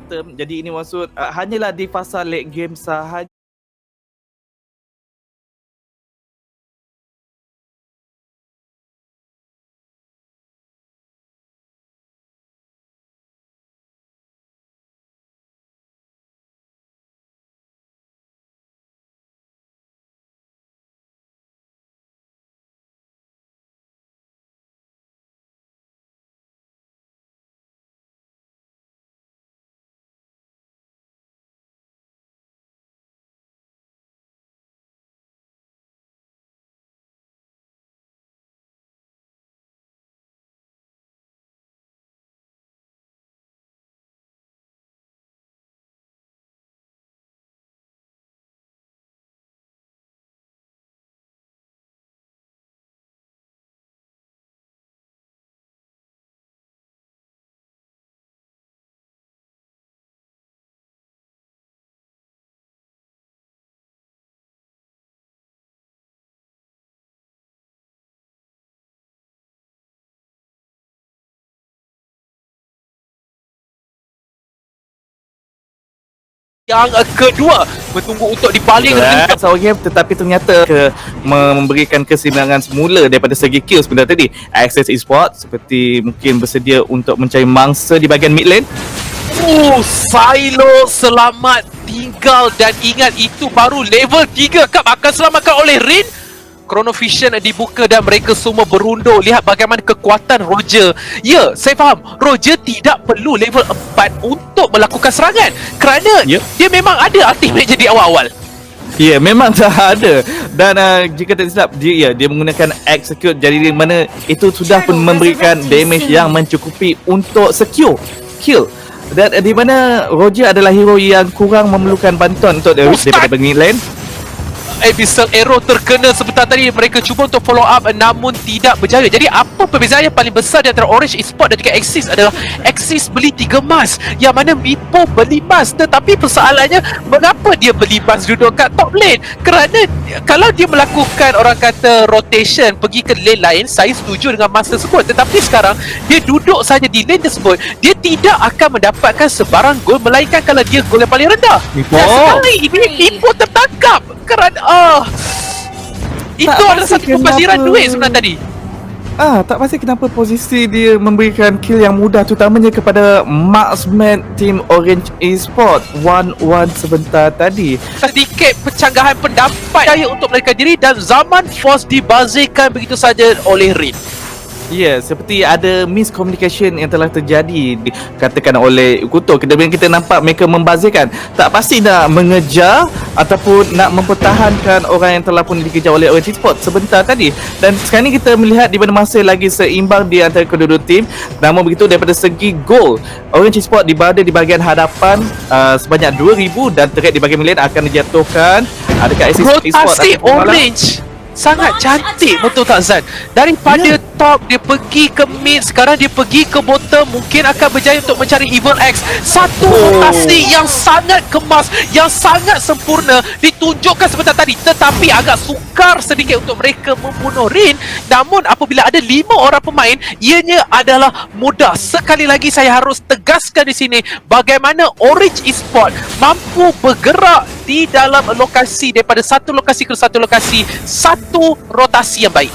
term. Jadi ini maksud hanyalah di fasa late game sahaja. Yang kedua bertunggu untuk dibaling Sour game, tetapi ternyata memberikan kesimbangan semula daripada segi kill sebenarnya tadi. Access Esports seperti mungkin bersedia untuk mencari mangsa di bahagian mid lane. Silo selamat tinggal, dan ingat itu baru level 3 cup akan selamatkan oleh Rin. Chrono Vision dibuka dan mereka semua berundur. Lihat bagaimana kekuatan Roger. Ya, saya faham Roger tidak perlu level 4 untuk melakukan serangan kerana dia memang ada ultimate jadi awal-awal. Ya, memang dah ada. Dan jika tak silap dia menggunakan execute, jadi di mana itu sudah pun memberikan damage yang mencukupi untuk secure kill. Dan di mana Roger adalah hero yang kurang memerlukan bantuan untuk daripada mid lane. Abyssal Arrow terkena sebentar tadi. Mereka cuba untuk follow up namun tidak berjaya. Jadi apa perbezaan yang paling besar di antara Orange Esports dan juga Axis adalah Axis beli 3 emas, yang mana Mipo beli emas. Tetapi persoalannya, mengapa dia beli emas duduk kat top lane? Kerana kalau dia melakukan orang kata rotation pergi ke lane lain, saya setuju dengan emas tersebut. Tetapi sekarang dia duduk saja di lane tersebut, dia tidak akan mendapatkan sebarang gol, melainkan kalau dia gol yang paling rendah. Mipo. Dan sekali ini Mipo tertangkap kerana itu adalah satu pembaziran duit sebenarnya tadi. Tak pasti kenapa posisi dia memberikan kill yang mudah, terutamanya kepada marksman team Orange Esports 1-1 sebentar tadi. Sedikit pencanggahan pendapat daya untuk mereka diri, dan zaman force dibazirkan begitu saja oleh Rin. Ya, seperti ada miscommunication yang telah terjadi dikatakan oleh Kuto. Kemudian kita nampak mereka membazirkan, tak pasti nak mengejar ataupun nak mempertahankan orang yang telah pun dikejar oleh Orange Esports sebentar tadi. Dan sekarang ni kita melihat di mana masa lagi seimbang di antara kedua-dua tim. Namun begitu daripada segi gol, Orange Esports berada di bahagian hadapan sebanyak 2,000, dan terkait di bahagian lane akan dijatuhkan dekat Axis Esports. Rotasi Orange sangat cantik, betul tak Zan? Daripada top dia pergi ke mid, sekarang dia pergi ke bottom, mungkin akan berjaya untuk mencari Evil X. Satu rotasi yang sangat kemas, yang sangat sempurna ditunjukkan sebentar tadi, tetapi agak sukar sedikit untuk mereka membunuh Rin. Namun apabila ada 5 orang pemain, ianya adalah mudah. Sekali lagi saya harus tegaskan di sini bagaimana Orange Esports mampu bergerak di dalam lokasi, daripada satu lokasi ke satu lokasi, satu rotasi yang baik.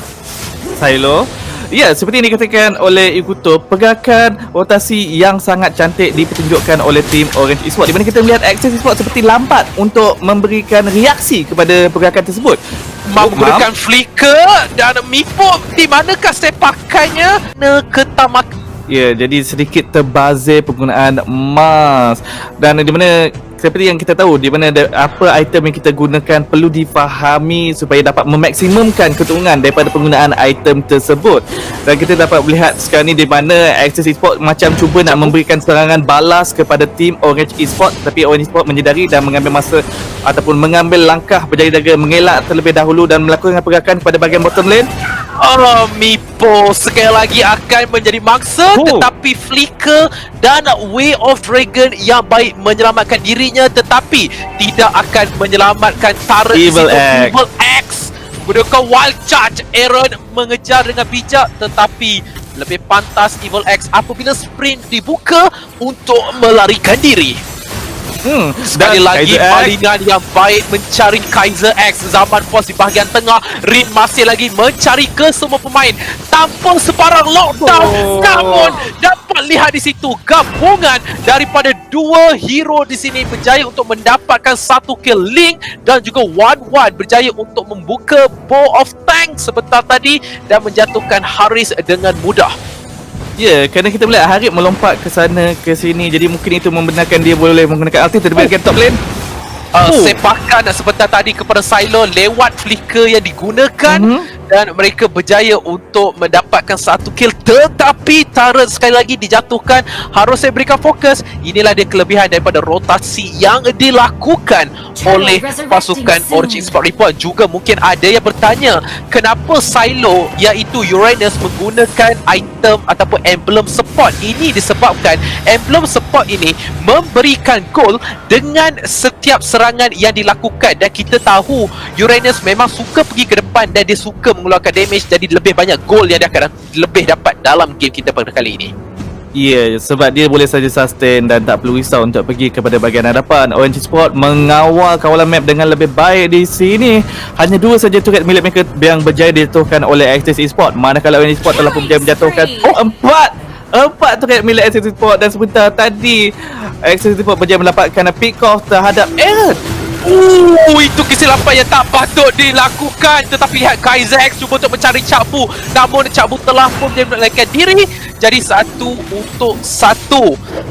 Silo. Ya, seperti yang dikatakan oleh Ikuto, pergerakan rotasi yang sangat cantik dipertunjukkan oleh tim Orange Esports, di mana kita melihat Axis Esports seperti lambat untuk memberikan reaksi kepada pergerakan tersebut. Menggunakan flicker dan Mipo, di manakah sepakannya? Ketamak. Ya, jadi sedikit terbazir penggunaan emas. Dan di mana seperti yang kita tahu, di mana apa item yang kita gunakan perlu difahami supaya dapat memaksimumkan keuntungan daripada penggunaan item tersebut. Dan kita dapat melihat sekarang ni di mana Axis Esports macam cuba nak memberikan serangan balas kepada tim Orange Esports, tapi Orange Esports menyedari dan mengambil masa ataupun mengambil langkah berjaga-jaga, mengelak terlebih dahulu dan melakukan pergerakan kepada bahagian bottom lane. Mipo sekali lagi akan menjadi mangsa, tetapi flicker dan Way of Dragon yang baik menyelamatkan dirinya, tetapi tidak akan menyelamatkan turret Evil X. Gunakan wild charge, Aaron mengejar dengan bijak, tetapi lebih pantas Evil X apabila sprint dibuka untuk melarikan diri. Sekali Dan lagi Kaiser X. balingan yang baik mencari Kaiser X. Zaman Force di bahagian tengah, Rin masih lagi mencari ke semua pemain tanpa sebarang lockdown. Namun dapat lihat di situ gabungan daripada dua hero di sini berjaya untuk mendapatkan satu kill. Link dan juga Wan berjaya untuk membuka Bow of Tank sebentar tadi dan menjatuhkan Haris dengan mudah. Ya, kerana kita melihat Harib melompat ke sana ke sini, jadi mungkin itu membenarkan dia boleh menggunakan ulti terlebih bahagian top lane. Sepakan sebentar tadi kepada Silo lewat flicker yang digunakan dan mereka berjaya untuk mendapatkan satu kill, tetapi turret sekali lagi dijatuhkan. Harus saya berikan fokus. Inilah dia kelebihan daripada rotasi yang dilakukan oleh pasukan Origin Sport Report. Juga mungkin ada yang bertanya kenapa Silo iaitu Uranus menggunakan item ataupun emblem support. Ini disebabkan emblem support ini memberikan goal dengan setiap serangan yang dilakukan, dan kita tahu Uranus memang suka pergi ke depan dan dia suka mengeluarkan damage, jadi lebih banyak goal yang dia akan lebih dapat dalam game kita pada kali ini. Ya, sebab dia boleh saja sustain dan tak perlu risau untuk pergi kepada bahagian hadapan. Orange Sport mengawal kawalan map dengan lebih baik di sini. Hanya dua saja turret milik mereka yang berjaya dijatuhkan oleh Access Esport, manakala Orange Sport telah pun berjaya menjatuhkan empat turret milik Access Esport, dan sebentar tadi Access Esport berjaya mendapatkan pick off terhadap Aaron. Itu kesilapan yang tak patut dilakukan. Tetapi lihat Kaiser X cuba untuk mencari Cakbu, namun Cakbu telah pun dia melarikan diri. Jadi 1-1.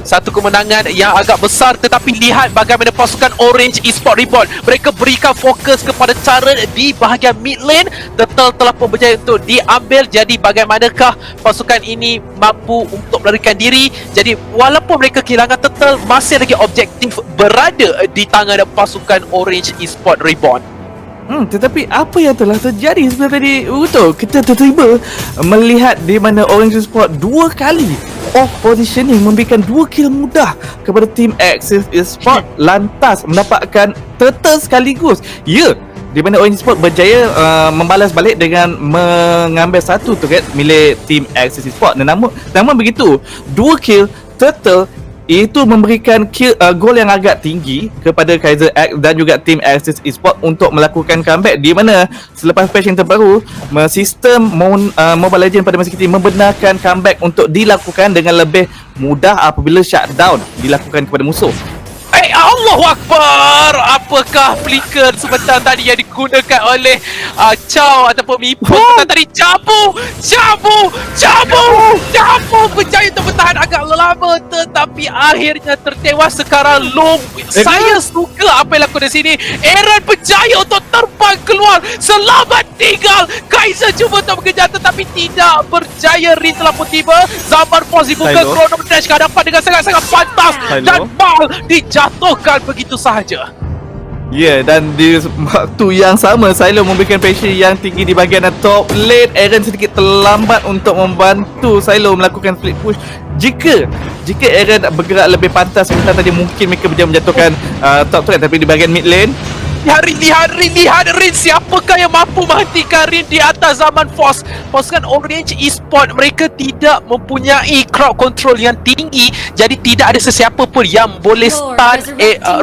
Satu kemenangan yang agak besar, tetapi lihat bagaimana pasukan Orange Esport Report. Mereka berikan fokus kepada turret di bahagian mid lane. Turtle telah pun berjaya untuk diambil. Jadi bagaimanakah pasukan ini mampu untuk melarikan diri? Jadi walaupun mereka kehilangan Turtle, masih lagi objektif berada di tangan pasukan Orange Esport Reborn. Tetapi apa yang telah terjadi sebenarnya tadi? Betul, kita tertiba melihat di mana Orange Sport dua kali off positioning memberikan 2 kill mudah kepada tim Access Sport, lantas mendapatkan turtle sekaligus. Ya, di mana Orange Sport berjaya membalas balik dengan mengambil satu turret milik tim Access Sport. Dan namun begitu, 2 kill turtle itu memberikan gol yang agak tinggi kepada Kaiser X dan juga tim Access Esport untuk melakukan comeback, di mana selepas patch yang terbaru, sistem Mobile Legends pada masa kita membenarkan comeback untuk dilakukan dengan lebih mudah apabila shutdown dilakukan kepada musuh. Allahu Akbar! Apakah flicker sebentar tadi yang digunakan oleh Chow ataupun Mipo sebentar tadi? Cabu berjaya untuk bertahan agak lama, tetapi akhirnya tertewas sekarang Long. Saya suka apa yang lakukan di sini. Aaron berjaya untuk terbang keluar, selamat tinggal. Kaiser cuba untuk mengejar tetapi tidak berjaya. Rin telah pun tiba. Zaman Force dibuka, Chrono Dash ke hadapan dengan sangat-sangat pantas dan Mal dijatuhkan begitu sahaja. Ya, dan di waktu yang sama Silo memberikan pressure yang tinggi di bahagian top lane. Aaron sedikit terlambat untuk membantu Silo melakukan split push. Jika Aaron bergerak lebih pantas sebentar tadi, mungkin mereka berjaya menjatuhkan top turret, tapi di bahagian mid lane Lihat Rin. Siapakah yang mampu menghentikan Rin di atas Zaman Force? Pasukan Orange Esport mereka tidak mempunyai crowd control yang tinggi, jadi tidak ada sesiapa pun yang boleh stun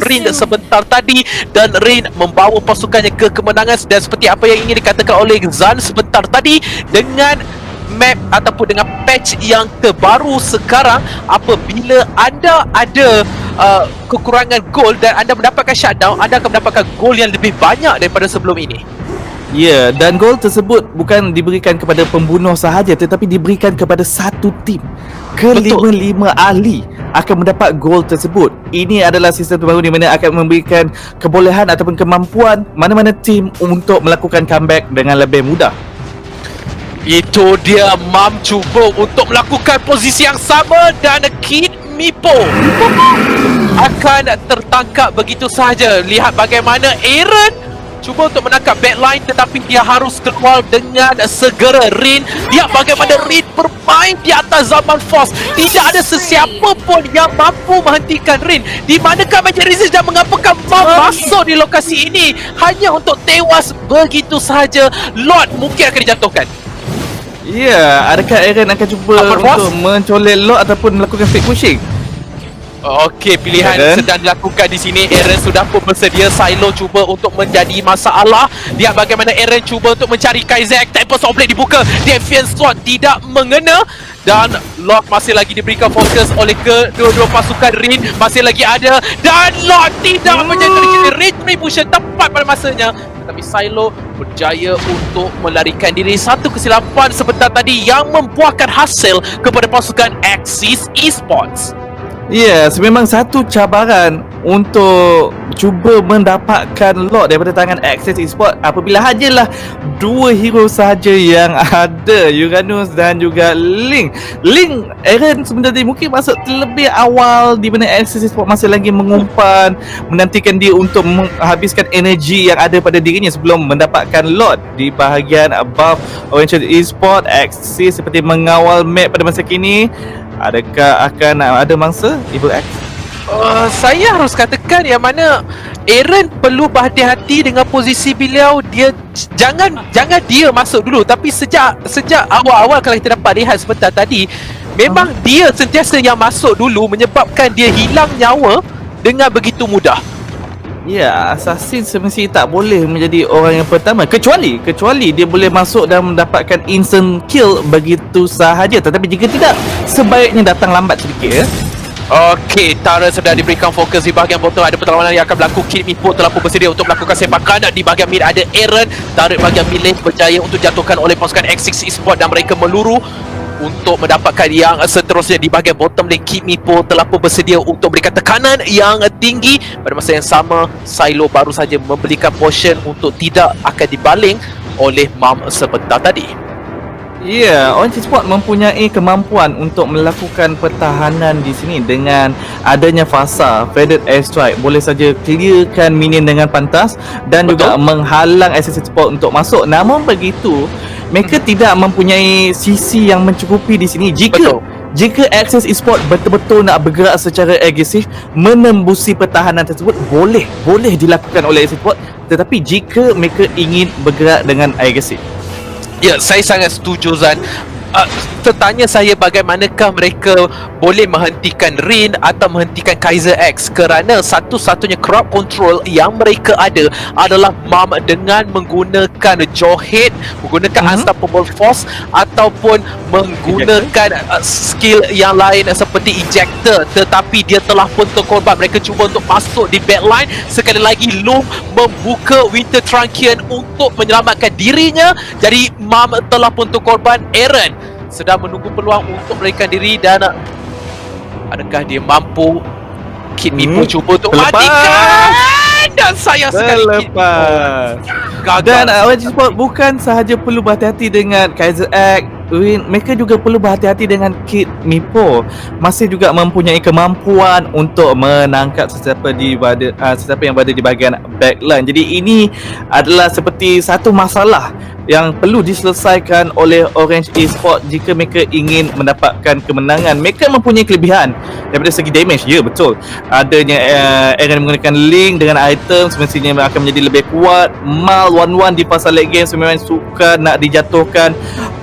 Rin sebentar tadi, dan Rin membawa pasukannya ke kemenangan. Dan seperti apa yang ingin dikatakan oleh Zan sebentar tadi, dengan map ataupun dengan patch yang terbaru sekarang, apabila anda ada kekurangan gol dan anda mendapatkan shutdown, anda akan mendapatkan gol yang lebih banyak daripada sebelum ini. Ya, dan gol tersebut bukan diberikan kepada pembunuh sahaja, tetapi diberikan kepada satu tim. Kelima-lima ahli akan mendapat gol tersebut. Ini adalah sistem terbaru di mana akan memberikan kebolehan ataupun kemampuan mana-mana tim untuk melakukan comeback dengan lebih mudah. Itu dia, Mam cuba untuk melakukan posisi yang sama, dan Kid Mipo akan tertangkap begitu sahaja. Lihat bagaimana Aaron cuba untuk menangkap backline, tetapi dia harus keluar dengan segera. Rin, lihat bagaimana Rin bermain di atas Zaman Force. Tidak ada sesiapa pun yang mampu menghentikan Rin. Di manakah Magic Resist dan mengapakan Mam masuk di lokasi ini hanya untuk tewas begitu sahaja. Lord mungkin akan dijatuhkan. Ya, adakah Aaron akan cuba Upper boss? untuk mencolek Lord ataupun melakukan fake pushing? Okey, pilihan Aaron sedang dilakukan di sini. Aaron sudah pun bersedia. Silo cuba untuk menjadi masalah. Lihat bagaimana Aaron cuba untuk mencari Kaizek. Tempest of Blade dibuka. Defiance Sword tidak mengena. Dan Lord masih lagi diberikan fokus oleh kedua-dua pasukan Rin. Masih lagi ada. Dan Lord tidak menjadi retribution tepat pada masanya. Tetapi Silo berjaya untuk melarikan diri. Satu kesilapan sebentar tadi yang membuahkan hasil kepada pasukan Axis Esports. Ya, memang satu cabaran untuk cuba mendapatkan lot daripada tangan Access Esports apabila hanyalah dua hero sahaja yang ada, Uranus dan juga Link. Aaron sebenarnya mungkin masuk terlebih awal di mana Access Esports masih lagi mengumpan, menantikan dia untuk menghabiskan energi yang ada pada dirinya sebelum mendapatkan lot di bahagian buff Orange Esports. Axis seperti mengawal map pada masa kini. Adakah akan ada mangsa Evil X? Saya harus katakan yang mana Aaron perlu berhati-hati dengan posisi beliau. Dia jangan dia masuk dulu, tapi sejak awal-awal kalau kita dapat lihat sebentar tadi, memang dia sentiasa yang masuk dulu menyebabkan dia hilang nyawa dengan begitu mudah. Ya, assassin semestinya tak boleh menjadi orang yang pertama kecuali dia boleh masuk dan mendapatkan instant kill begitu sahaja. Tetapi jika tidak, sebaiknya datang lambat sedikit ya. Okey, Tara sedang diberikan fokus di bahagian bottom. Ada perlawanan yang akan berlaku. Kid Mipo telah pun bersedia untuk melakukan sepakan. Di bahagian mid ada Aaron. Tarik bahagian mid lane berjaya untuk jatuhkan oleh pasukan X6 Esports dan mereka meluru untuk mendapatkan yang seterusnya. Di bahagian bottom lane, Kid Mipo telah pun bersedia untuk memberikan tekanan yang tinggi. Pada masa yang sama, Silo baru saja memberikan potion untuk tidak akan dibaling oleh Mam sebentar tadi. Ya, Orange Esports mempunyai kemampuan untuk melakukan pertahanan di sini dengan adanya fasa Feathered Airstrike. Boleh saja clearkan minion dengan pantas dan Betul. juga menghalang Access Esports untuk masuk. Namun begitu, mereka tidak mempunyai sisi yang mencukupi di sini. Jika Access Esports betul-betul nak bergerak secara agresif menembusi pertahanan tersebut, boleh dilakukan oleh Access Esports. Tetapi jika mereka ingin bergerak dengan agresif, Ya, saya sangat setuju Zan. Tertanya saya bagaimanakah mereka boleh menghentikan Rin atau menghentikan Kaiser X, kerana satu-satunya crowd control yang mereka ada adalah Mam dengan menggunakan Jawhead, menggunakan Unstoppable Force ataupun menggunakan skill yang lain seperti Ejector. Tetapi dia telah pun terkorban. Mereka cuba untuk masuk di backline. Sekali lagi Loom membuka Winter Truncheon untuk menyelamatkan dirinya. Jadi Mam telah pun terkorban. Aaron sedang menunggu peluang untuk melarikan diri dan adakah dia mampu? Kid Mipo cuba untuk matikan dan sayang sekali Kid Mipo gagal. Dan Orange Esports bukan sahaja perlu berhati-hati dengan Kaiser X, mereka juga perlu berhati-hati dengan Kid Mipo. Masih juga mempunyai kemampuan untuk menangkap sesiapa yang berada di bahagian backline. Jadi ini adalah seperti satu masalah yang perlu diselesaikan oleh Orange Esports jika mereka ingin mendapatkan kemenangan. Mereka mempunyai kelebihan daripada segi damage. Ya, betul. Adanya Aaron menggunakan Link dengan item semestinya akan menjadi lebih kuat. Mal 1-1 di fasa late game memang suka nak dijatuhkan.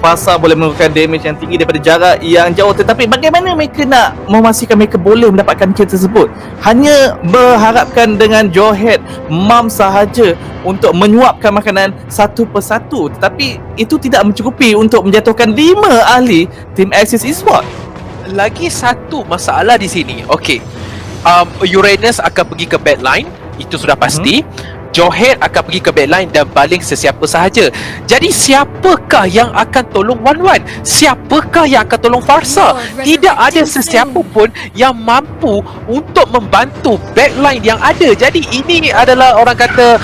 Fasa boleh melakukan damage yang tinggi daripada jarak yang jauh. Tetapi bagaimana mereka nak memastikan mereka boleh mendapatkan kill tersebut? Hanya berharapkan dengan Jawhead Mam sahaja untuk menyuapkan makanan satu persatu. Tetapi itu tidak mencukupi untuk menjatuhkan 5 ahli tim Axis Esports. Lagi satu masalah di sini. Okey, Uranus akan pergi ke backline, itu sudah pasti. Jawhead akan pergi ke backline dan baling sesiapa sahaja. Jadi siapakah yang akan tolong Wan? Siapakah yang akan tolong Farsa? Tidak ada sesiapa pun yang mampu untuk membantu backline yang ada. Jadi ini adalah orang kata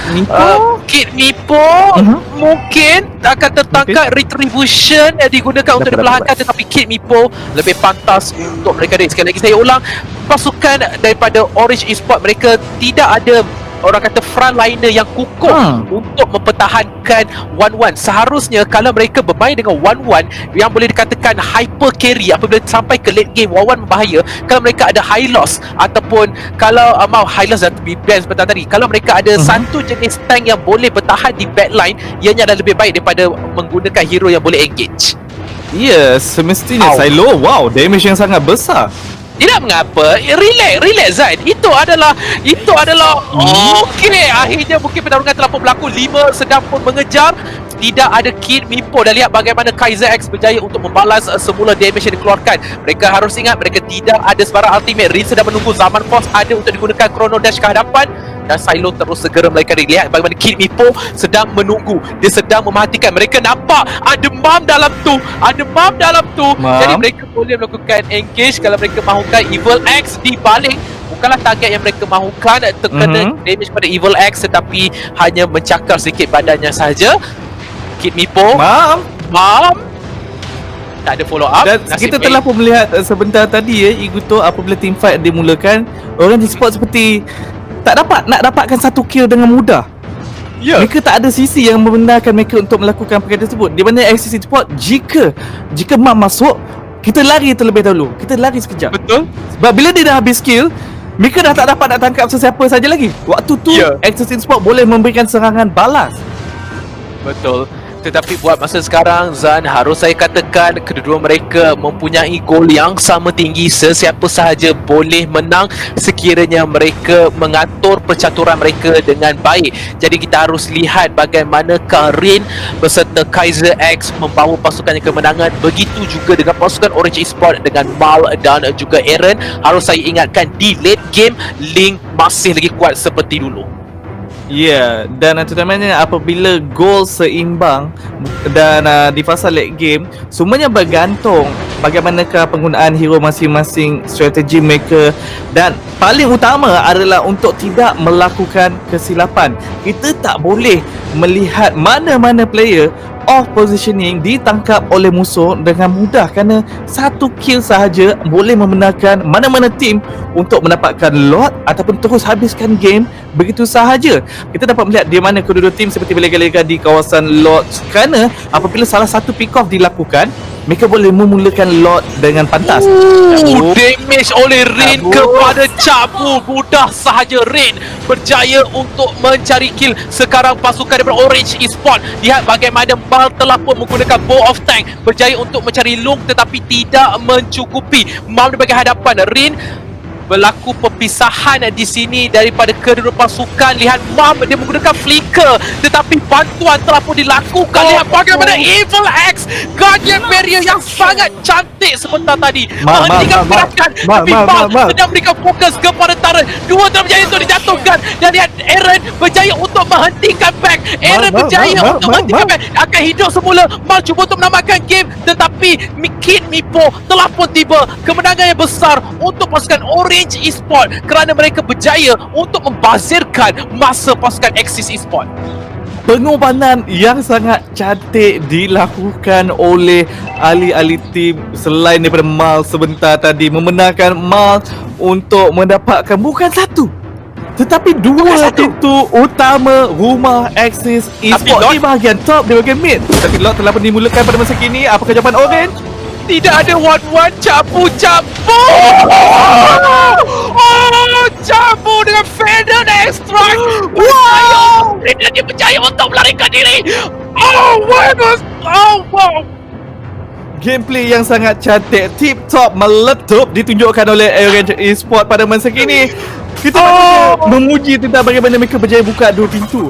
Kid Mipo mungkin akan tertangkap retribution digunakan untuk dibelahkan, tetapi Kid Mipo lebih pantas untuk mereka. Sekali lagi saya ulang, pasukan daripada Orange Esports mereka tidak ada orang kata frontliner yang kukuh untuk mempertahankan 1-1. Seharusnya kalau mereka bermain dengan 1-1 yang boleh dikatakan hyper carry apabila sampai ke late game 1-1 berbahaya, kalau mereka ada high loss ataupun kalau mau high loss dan ban seperti tadi, kalau mereka ada satu jenis tank yang boleh bertahan di backline, ianya adalah lebih baik daripada menggunakan hero yang boleh engage. Ya, semestinya Ow. Silo, wow, damage yang sangat besar. Tidak mengapa, relax Zaid. Itu adalah okey. Akhirnya mungkin pertarungan telah pun berlaku. 5 sedang pun mengejar. Tidak ada Kid Mipo, dan lihat bagaimana Kaiser X berjaya untuk membalas semula damage yang dikeluarkan. Mereka harus ingat mereka tidak ada sebarang ultimate. Rin sedang menunggu zaman force ada untuk digunakan chrono dash ke hadapan, dan Silo terus segera melarikan diri. Lihat bagaimana Kid Mipo sedang menunggu. Dia sedang memperhatikan. Mereka nampak ada Mam dalam tu. Jadi mereka boleh melakukan engage kalau mereka mahukan. Evil X di balik bukanlah target yang mereka mahukan, terkena damage pada Evil X, tetapi hanya mencakar sedikit badannya sahaja. Kid Mipo, Mam tak ada follow up. Dan kita telah pun melihat sebentar tadi Iguto apabila team fight dimulakan, orang di sport seperti tak dapat nak dapatkan satu kill dengan mudah. Ya. Mereka tak ada sisi yang membenarkan mereka untuk melakukan perkara tersebut. Di mana XCC Sport, jika Mam masuk, kita lari terlebih dahulu. Kita lari sekejap. Betul. Sebab bila dia dah habis kill, mereka dah tak dapat nak tangkap sesiapa saja lagi. Waktu tu XCC Sport boleh memberikan serangan balas. Betul. Tetapi buat masa sekarang, Zan, harus saya katakan kedua-dua mereka mempunyai gol yang sama tinggi. Sesiapa sahaja boleh menang sekiranya mereka mengatur percaturan mereka dengan baik. Jadi kita harus lihat bagaimana Rin beserta Kaiser X membawa pasukannya kemenangan. Begitu juga dengan pasukan Orange Esports dengan Mal dan juga Aaron. Harus saya ingatkan, di late game Link masih lagi kuat seperti dulu. Ya, dan terutamanya apabila gol seimbang dan di fasa late game, semuanya bergantung bagaimanakah penggunaan hero masing-masing, strategi mereka, dan paling utama adalah untuk tidak melakukan kesilapan. Kita tak boleh melihat mana-mana player off positioning ditangkap oleh musuh dengan mudah, kerana satu kill sahaja boleh membenarkan mana-mana tim untuk mendapatkan lot ataupun terus habiskan game begitu sahaja. Kita dapat melihat di mana kedua-dua tim seperti berlega-lega di kawasan lot, kerana apabila salah satu pick off dilakukan, mereka boleh memulakan lot dengan pantas. Damage oleh Rin kepada Cabu. Mudah sahaja Rin berjaya untuk mencari kill. Sekarang pasukan daripada Orange Esports, lihat bagaimana Mal telah pun menggunakan Bow of Tank, berjaya untuk mencari Lung tetapi tidak mencukupi. Mal di bahagian hadapan, Rin berlaku perpisahan di sini daripada kedua pasukan. Lihat Mam, dia menggunakan flicker tetapi bantuan telah pun dilakukan. Lihat bagaimana Evil X, Guardian Barrier yang sangat cantik sebentar tadi menghentikan gerakan, tapi Mam sedang memberikan fokus kepada Taren. Dua telah berjaya untuk dijatuhkan, dan lihat Aaron berjaya untuk menghentikan back. Aaron berjaya untuk menghentikan back, akan hidup semula. Mal cuba untuk menamatkan game, tetapi Kid Mipo telah pun tiba. Kemenangan yang besar untuk pasukan Orange Esports kerana mereka berjaya untuk membazirkan masa pasukan Axis Esports. Pengorbanan yang sangat cantik dilakukan oleh ahli-ahli tim selain daripada Mal sebentar tadi, membenarkan Mal untuk mendapatkan bukan satu tetapi dua pintu utama rumah Axis Esports di bahagian top, di bahagian mid. Tapi lot telah pun dimulakan pada masa kini. Apakah jawapan Orange? Tidak ada one-one, Cabu. Cabu dengan Feather Extract. Wow! Dan dia berjaya untuk melarikan diri. Oh my god. Oh wow. Gameplay yang sangat cantik, tip top, meletup ditunjukkan oleh Orange Esports pada masa kini. Kita memuji tentang bagaimana mereka berjaya buka dua pintu.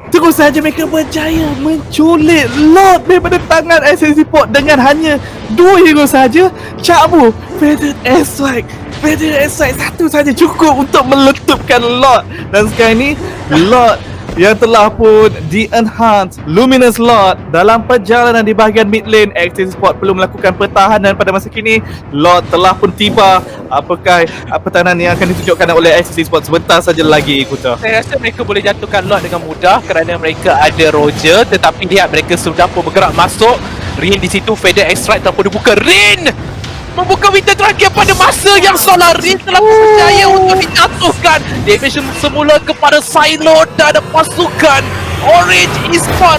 Terus saja mereka berjaya menculik lot daripada tangan SSC Port dengan hanya dua hero saja. Cabu, Feather Strike satu saja cukup untuk meletupkan lot. Dan sekarang ni lot yang telah pun di-enhance Luminous Lot dalam perjalanan di bahagian mid lane. Axis Sport perlu melakukan pertahanan pada masa kini. Lot telah pun tiba. Apakah pertahanan yang akan ditunjukkan oleh Axis Sport sebentar saja lagi, Kuta? Saya rasa mereka boleh jatuhkan Lot dengan mudah kerana mereka ada Roger, tetapi lihat mereka sudah pun bergerak masuk. Rin di situ, Feather Extract telah pun dibuka. Rin membuka winter terakhir pada masa yang salah. Rin telah berjaya untuk dijatuhkan. Damage semula kepada Silo dan pasukan Orange Esports.